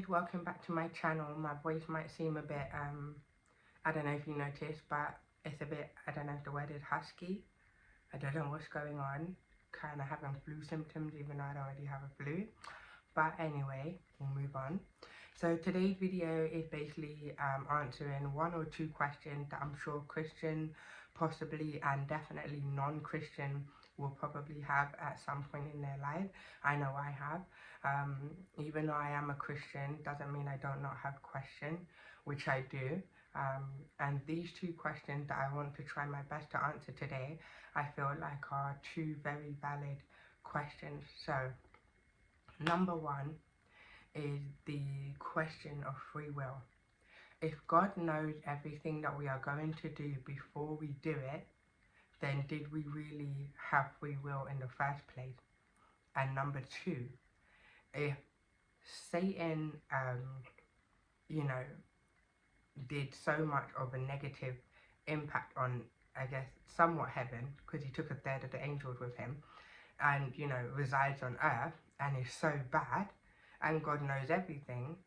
welcome back to my channel. My voice might seem a bit I don't know if you noticed, but it's a bit, I don't know if the word is husky. I don't know what's going on. Kind of having flu symptoms even though I don't already have a flu. But anyway, we'll move on. So today's video is basically answering one or two questions that I'm sure Christian, possibly and definitely non-Christian will probably have at some point in their life. I know I have. Even though I am a Christian, doesn't mean I don't not have questions, which I do. And these two questions that I want to try my best to answer today, I feel like are two very valid questions. So, number one is the question of free will. If God knows everything that we are going to do before we do it, then did we really have free will in the first place? And number two, if Satan, did so much of a negative impact on, I guess, somewhat heaven, because he took a third of the angels with him, and, resides on earth, and is so bad, and God knows everything,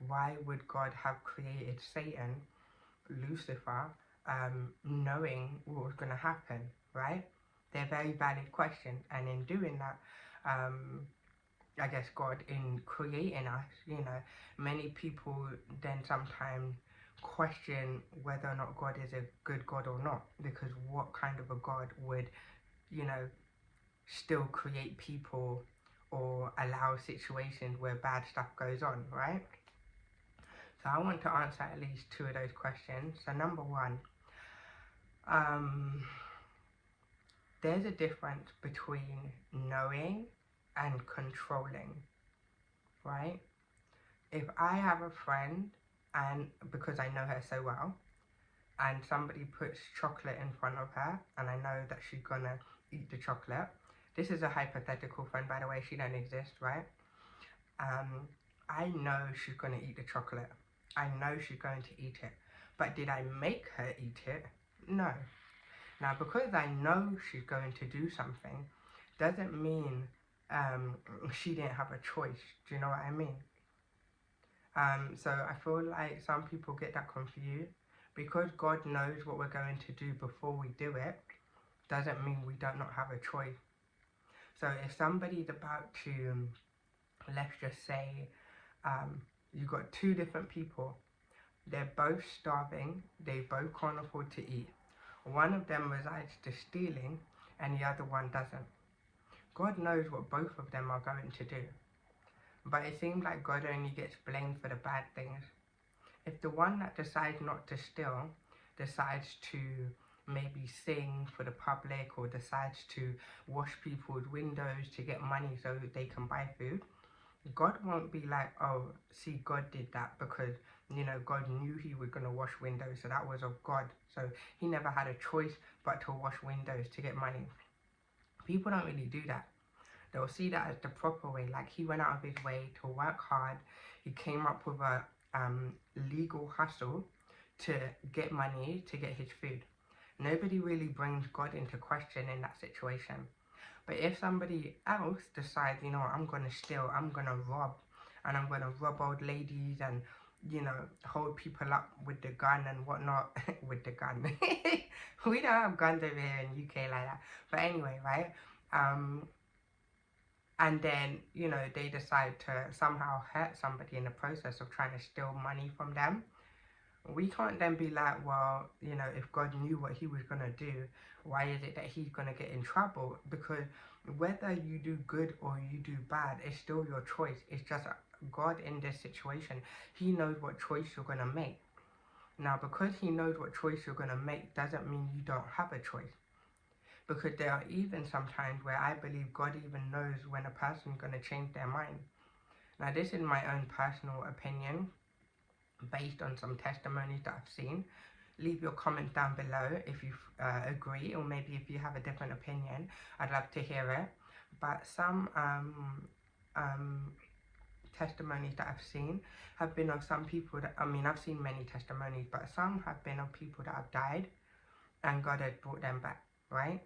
why would God have created Satan, Lucifer, knowing what was going to happen, right? They're very valid questions, and in doing that, I guess God, in creating us, many people then sometimes question whether or not God is a good God or not, because what kind of a God would, still create people or allow situations where bad stuff goes on, right? So I want to answer at least two of those questions. So number one, there's a difference between knowing and controlling, right? If I have a friend, and because I know her so well, and somebody puts chocolate in front of her, and I know that she's gonna eat the chocolate. This is a hypothetical friend, by the way, she don't exist, right? I know she's gonna eat the chocolate. I know she's going to eat it. But did I make her eat it? No. Now, because I know she's going to do something, doesn't mean she didn't have a choice. Do you know what I mean? So I feel like some people get that confused. Because God knows what we're going to do before we do it, doesn't mean we don't not have a choice. So if somebody's about to, let's just say, you've got two different people. They're both starving. They both can't afford to eat. One of them resides to stealing and the other one doesn't. God knows what both of them are going to do. But it seems like God only gets blamed for the bad things. If the one that decides not to steal decides to maybe sing for the public or decides to wash people's windows to get money so that they can buy food, God won't be like, oh, see, God did that because, God knew he was going to wash windows, so that was of God. So he never had a choice but to wash windows to get money. People don't really do that. They'll see that as the proper way. Like, he went out of his way to work hard. He came up with a legal hustle to get money to get his food. Nobody really brings God into question in that situation. But if somebody else decides, I'm going to steal, I'm going to rob, and I'm going to rob old ladies and, hold people up with the gun and whatnot, with the gun. We don't have guns over here in UK like that. But anyway, right? And then, they decide to somehow hurt somebody in the process of trying to steal money from them. We can't then be like, well, if God knew what he was going to do, why is it that he's going to get in trouble? Because whether you do good or you do bad, it's still your choice. It's just God in this situation. He knows what choice you're going to make. Now, because he knows what choice you're going to make doesn't mean you don't have a choice. Because there are even sometimes where I believe God even knows when a person's going to change their mind. Now, this is my own personal opinion, based on some testimonies that I've seen. Leave your comments down below if you agree, or maybe if you have a different opinion. I'd love to hear it. But some testimonies that I've seen have been of some people that, I've seen many testimonies, but some have been of people that have died and God has brought them back, right?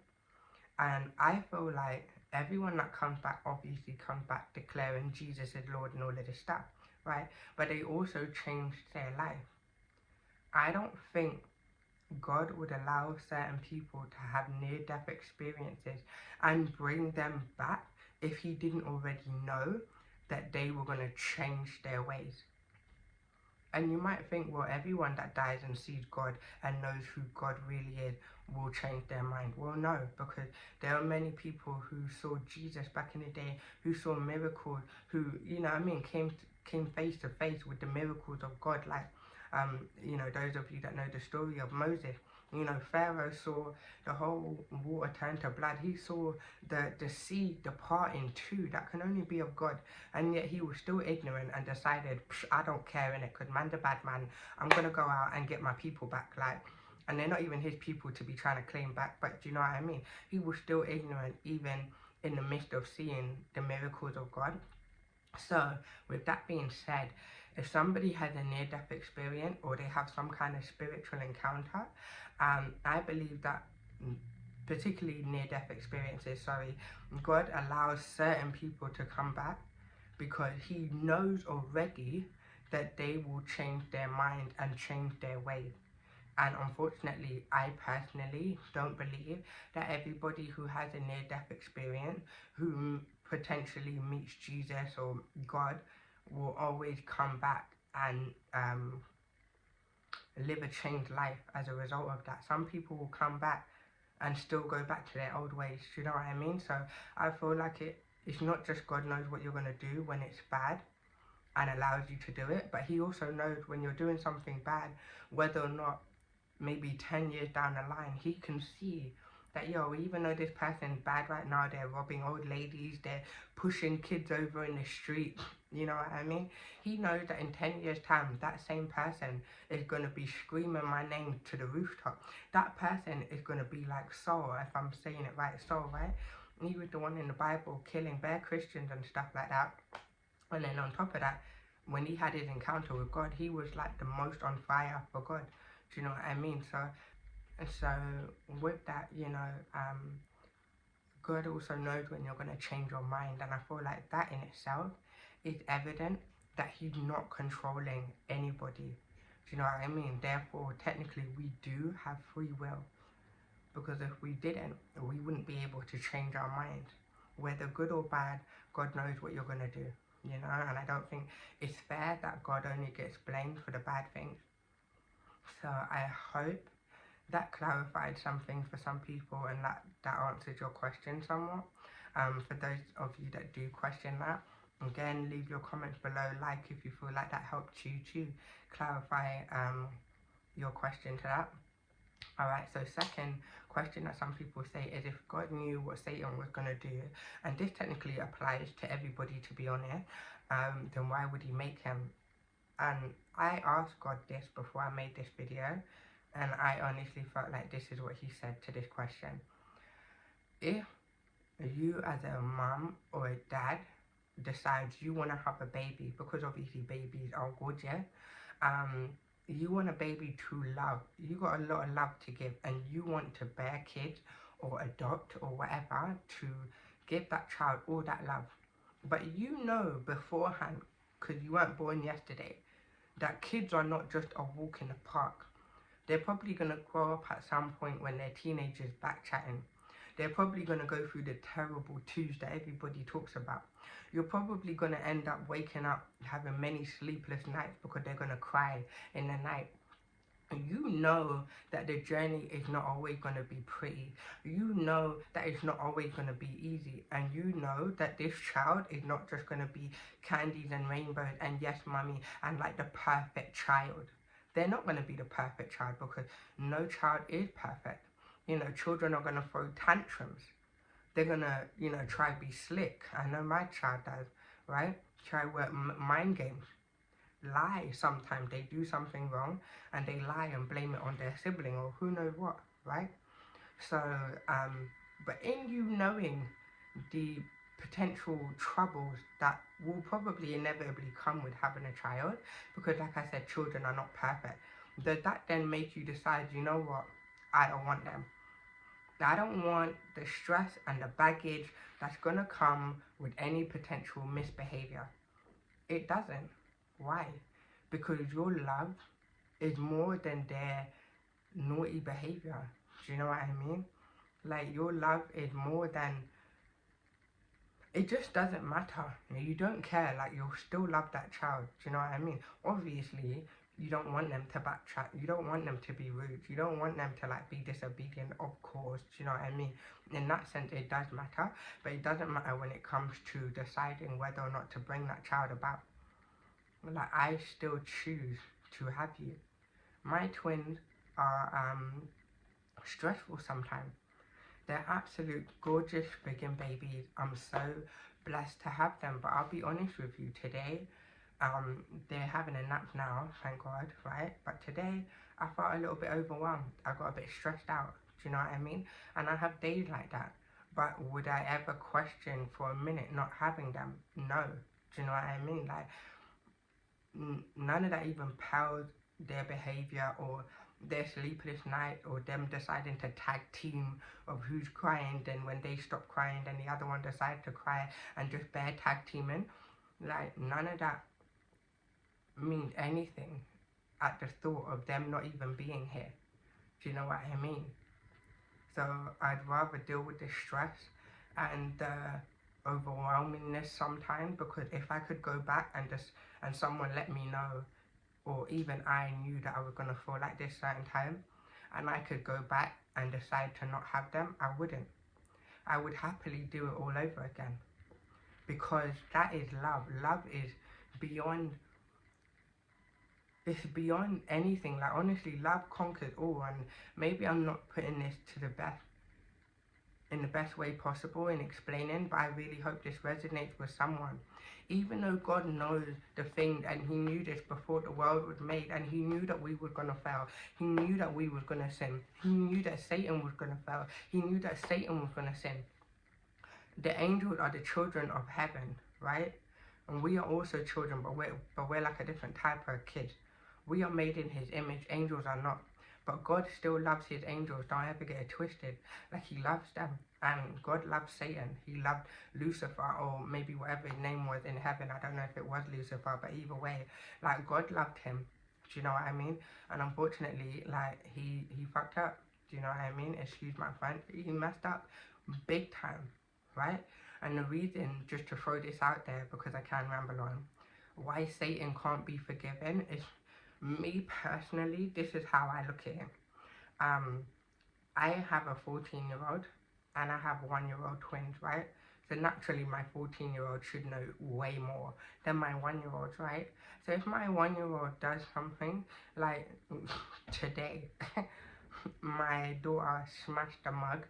And I feel like everyone that comes back obviously comes back declaring Jesus is Lord and all of this stuff, right? But they also changed their life. I don't think God would allow certain people to have near-death experiences and bring them back if he didn't already know that they were going to change their ways. And you might think, well, everyone that dies and sees God and knows who God really is will change their mind. Well, no, because there are many people who saw Jesus back in the day, who saw miracles, who, you know what I mean, came face to face with the miracles of God. Like, you know, those of you that know the story of Moses, you know, Pharaoh saw the whole water turn to blood. He saw the sea depart in two. That can only be of God. And yet he was still ignorant and decided, I don't care in it, because man's a bad man. I'm going to go out and get my people back. Like, and they're not even his people to be trying to claim back. But do you know what I mean? He was still ignorant even in the midst of seeing the miracles of God. So, with that being said, if somebody has a near-death experience or they have some kind of spiritual encounter, I believe that, particularly near-death experiences, God allows certain people to come back because he knows already that they will change their mind and change their ways. And unfortunately, I personally don't believe that everybody who has a near-death experience, who potentially meets Jesus or God, will always come back and live a changed life as a result of that. Some people will come back and still go back to their old ways. Do you know what I mean? So I feel like it's not just God knows what you're going to do when it's bad and allows you to do it, but he also knows when you're doing something bad, whether or not maybe 10 years down the line, he can see that, yo, even though this person's bad right now, they're robbing old ladies, they're pushing kids over in the street, you know what I mean? He knows that in 10 years' time, that same person is going to be screaming my name to the rooftop. That person is going to be like Saul, if I'm saying it right, Saul, right? He was the one in the Bible killing bare Christians and stuff like that. And then on top of that, when he had his encounter with God, he was like the most on fire for God. Do you know what I mean? So with that, you know, God also knows when you're going to change your mind. And I feel like that in itself is evident that he's not controlling anybody. Do you know what I mean? Therefore, technically, we do have free will. Because if we didn't, we wouldn't be able to change our minds. Whether good or bad, God knows what you're going to do. You know, and I don't think it's fair that God only gets blamed for the bad things. So I hope that clarified something for some people and that answered your question somewhat. For those of you that do question that, again, leave your comments below, like if you feel like that helped you to clarify your question to that. Alright, so second question that some people say is, if God knew what Satan was going to do, and this technically applies to everybody to be honest, then why would he make him? And I asked God this before I made this video, and I honestly felt like this is what he said to this question. If you as a mum or a dad decides you want to have a baby, because obviously babies are good, yeah? You want a baby to love. You got a lot of love to give, and you want to bear kids or adopt or whatever to give that child all that love. But you know beforehand, because you weren't born yesterday, that kids are not just a walk in the park. They're probably going to grow up at some point when they're teenagers back chatting. They're probably going to go through the terrible twos that everybody talks about. You're probably going to end up waking up having many sleepless nights because they're going to cry in the night. You know that the journey is not always going to be pretty. You know that it's not always going to be easy. And you know that this child is not just going to be candies and rainbows and yes, mommy, and like the perfect child. They're not going to be the perfect child because no child is perfect. You know, children are going to throw tantrums. They're going to, you know, try to be slick. I know my child does, right? Try to work mind games. Lie sometimes. They do something wrong and they lie and blame it on their sibling or who knows what, right? So, but in you knowing the potential troubles that will probably inevitably come with having a child, because like I said, children are not perfect, does that then make you decide, you know what, I don't want them? I don't want the stress and the baggage that's going to come with any potential misbehavior. It doesn't. Why? Because your love is more than their naughty behavior. Do you know what I mean? Like, your love is more than, it just doesn't matter. You don't care. Like, you'll still love that child. Do you know what I mean? Obviously, you don't want them to backtrack. You don't want them to be rude. You don't want them to, like, be disobedient, of course. Do you know what I mean? In that sense, it does matter. But it doesn't matter when it comes to deciding whether or not to bring that child about. Like, I still choose to have you. My twins are stressful sometimes. They're absolute gorgeous friggin' babies. I'm so blessed to have them. But I'll be honest with you, today, they're having a nap now, thank God, right? But today, I felt a little bit overwhelmed. I got a bit stressed out. Do you know what I mean? And I have days like that. But would I ever question for a minute not having them? No. Do you know what I mean? Like, none of that even pales their behavior or their sleepless night or them deciding to tag team of who's crying. Then when they stop crying, then the other one decides to cry and just bare tag teaming. Like, none of that means anything at the thought of them not even being here. Do you know what I mean? So I'd rather deal with the stress and the overwhelmingness sometimes, because if I could go back and someone let me know, or even I knew that I was going to feel like this certain time, and I could go back and decide to not have them, I wouldn't. I would happily do it all over again, because that is love. Love is beyond, it's beyond anything. Like, honestly, love conquers all. And maybe I'm not putting this to the best, in the best way possible in explaining, but I really hope this resonates with someone. Even though God knows the thing, and he knew this before the world was made, and he knew that we were going to fail, he knew that we were going to sin, he knew that Satan was going to fail, he knew that Satan was going to sin. The angels are the children of heaven, right? And we are also children, but we're like a different type of kid. We are made in his image, angels are not. But God still loves his angels, don't ever get it twisted. Like, he loves them. And God loves Satan. He loved Lucifer, or maybe whatever his name was in heaven. I don't know if it was Lucifer, but either way, like, God loved him. Do you know what I mean? And unfortunately, like, he fucked up. Do you know what I mean? Excuse my French. He messed up big time, right? And the reason, just to throw this out there, because I can ramble on, why Satan can't be forgiven is, me personally, this is how I look at it. I have a 14-year-old and I have 1-year-old twins, right? So naturally my 14-year-old should know way more than my 1-year-old, right? So if my 1-year-old does something, like today, my daughter smashed a mug,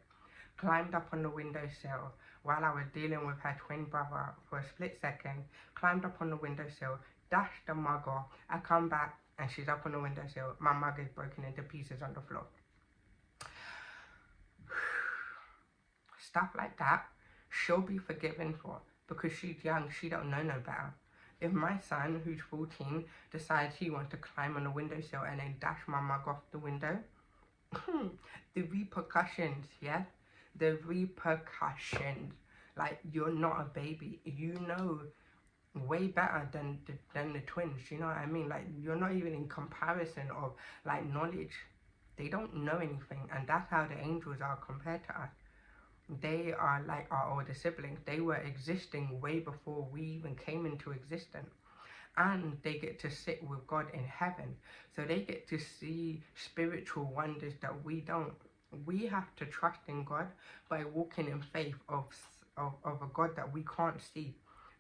climbed up on the windowsill while I was dealing with her twin brother for a split second, climbed up on the windowsill, dashed the mug off. I come back and she's up on the windowsill. My mug is broken into pieces on the floor. Stuff like that, she'll be forgiven for, because she's young, she don't know no better. If my son, who's 14, decides he wants to climb on the windowsill and then dash my mug off the window, the repercussions, yeah? The repercussions. Like, you're not a baby. You know way better than the twins, you know what I mean? Like, you're not even in comparison of, like, knowledge. They don't know anything, and that's how the angels are compared to us. They are like our older siblings. They were existing way before we even came into existence. And they get to sit with God in heaven. So they get to see spiritual wonders that we don't. We have to trust in God by walking in faith of a God that we can't see.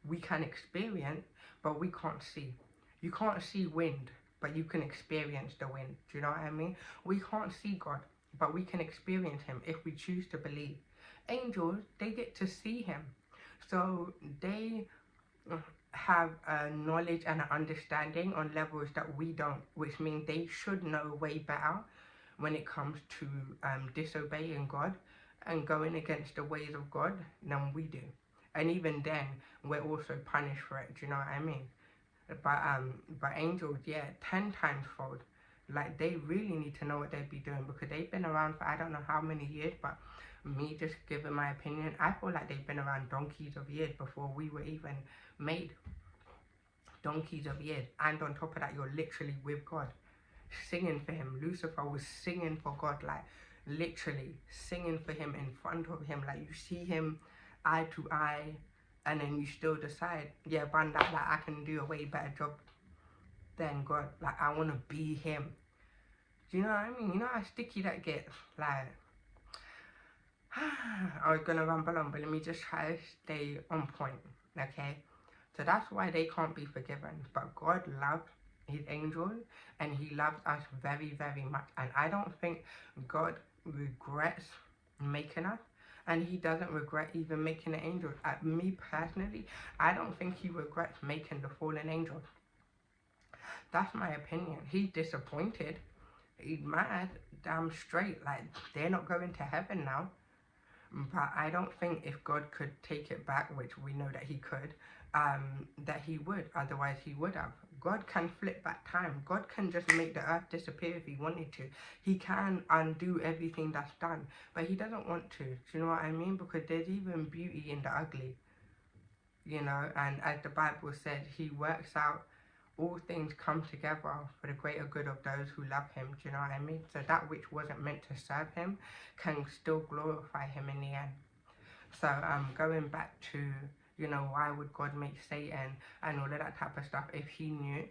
We can experience, but we can't see. You can't see wind, but you can experience the wind. Do you know what I mean? We can't see God, but we can experience him if we choose to believe. Angels, they get to see him. So they have a knowledge and an understanding on levels that we don't, which means they should know way better when it comes to disobeying God and going against the ways of God than we do. And even then, we're also punished for it. Do you know what I mean? But angels, yeah, 10 times fold. Like, they really need to know what they'd be doing, because they've been around for I don't know how many years, but me just giving my opinion, I feel like they've been around donkeys of years before we were even made. donkeys of years, and on top of that you're literally with God, singing for him. Lucifer was singing for God, like literally singing for him in front of him, like you see him eye to eye, and then you still decide, yeah, Banda, like I can do a way better job than God, like I want to be him. Do you know what I mean? You know how sticky that gets? Like, I was gonna ramble on, but let me just try to stay on point, okay? So that's why they can't be forgiven. But God loves his angels, and he loves us very, very much. And I don't think God regrets making us, and he doesn't regret even making the angels. Me personally, I don't think he regrets making the fallen angels. That's my opinion. He's disappointed. He's mad, damn straight. Like, they're not going to heaven now. But I don't think if God could take it back, which we know that he could, that he would. Otherwise, he would have. God can flip back time. God can just make the earth disappear if he wanted to. He can undo everything that's done. But he doesn't want to. Do you know what I mean? Because there's even beauty in the ugly. You know, and as the Bible says, he works out all things come together for the greater good of those who love him. Do you know what I mean? So that which wasn't meant to serve him can still glorify him in the end. So going back to, you know, why would God make Satan and all of that type of stuff if he knew?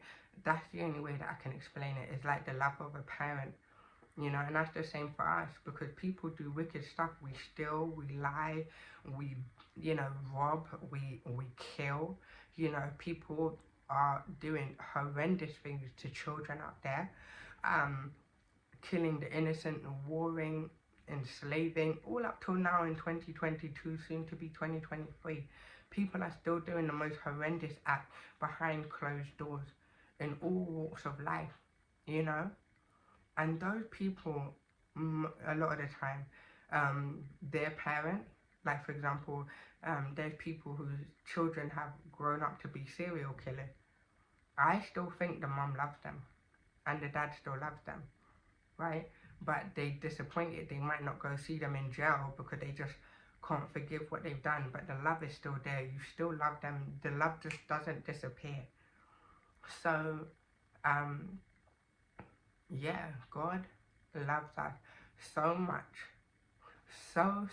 That's the only way that I can explain it. It's like the love of a parent, you know, and that's the same for us, because people do wicked stuff. We steal, we lie, we, you know, rob, we kill. You know, people are doing horrendous things to children out there, killing the innocent, warring, enslaving, all up till now in 2022, soon to be 2023. People are still doing the most horrendous act behind closed doors in all walks of life, you know? And those people, a lot of the time, their parent, like for example, there's people whose children have grown up to be serial killers. I still think the mum loves them and the dad still loves them, right? But they disappointed. They might not go see them in jail because they just can't forgive what they've done, but the love is still there. You still love them. The love just doesn't disappear. So, yeah, God loves us so much. So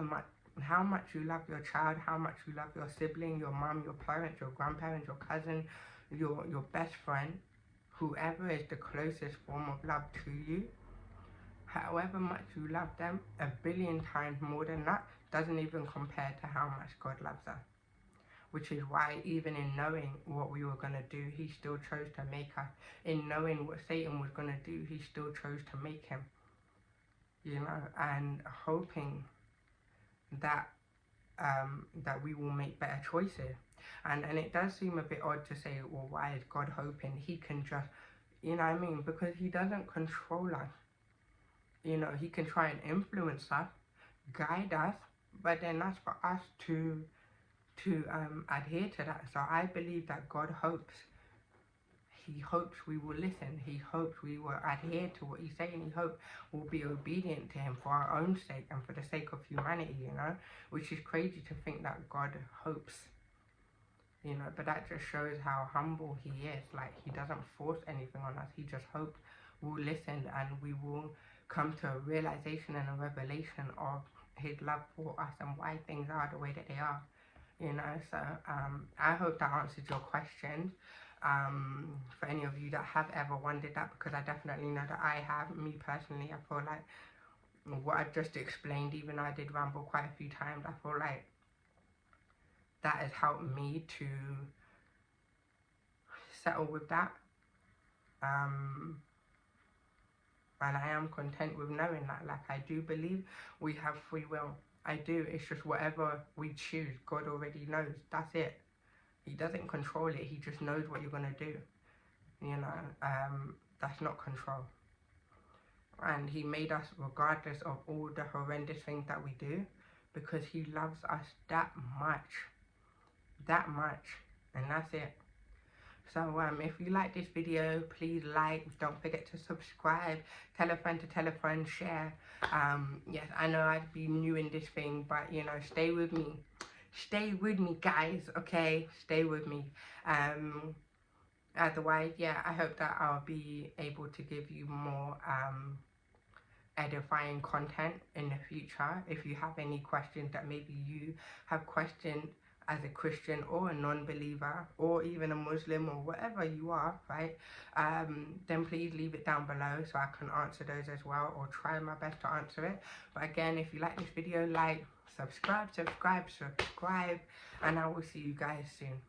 much. How much you love your child, how much you love your sibling, your mom, your parents, your grandparents, your cousin, your best friend, whoever is the closest form of love to you. However much you love them, a billion times more than that doesn't even compare to how much God loves us. Which is why even in knowing what we were going to do, he still chose to make us. In knowing what Satan was going to do, he still chose to make him. You know, and hoping that that we will make better choices. And it does seem a bit odd to say, well, why is God hoping? He can just, you know what I mean? Because he doesn't control us. You know, he can try and influence us, guide us, but then that's for us to adhere to that. So I believe that God hopes. He hopes we will listen. He hopes we will adhere to what he's saying. He hopes we'll be obedient to him for our own sake and for the sake of humanity, you know? Which is crazy to think that God hopes, you know? But that just shows how humble he is. Like, he doesn't force anything on us. He just hopes we'll listen and we will come to a realization and a revelation of his love for us and why things are the way that they are, you know? So I hope that answered your questions. For any of you that have ever wondered that, because I definitely know that I have. Me personally, I feel like what I've just explained, even though I did ramble quite a few times, I feel like that has helped me to settle with that, and I am content with knowing that. Like, I do believe we have free will. I do. It's just whatever we choose, God already knows. That's it. He doesn't control it. He just knows what you're going to do. You know, that's not control. And he made us regardless of all the horrendous things that we do, because he loves us that much. That much. And that's it. So if you like this video, please like, don't forget to subscribe, tell a friend, share. Yes, I know I'd be new in this thing, but you know, stay with me. stay with me, guys, okay? Stay with me. Otherwise, yeah, I hope that I'll be able to give you more edifying content in the future. If you have any questions that maybe you have questioned as a Christian or a non-believer or even a Muslim or whatever you are, right, then please leave it down below so I can answer those as well, or try my best to answer it. But again, if you like this video, like, subscribe, and I will see you guys soon.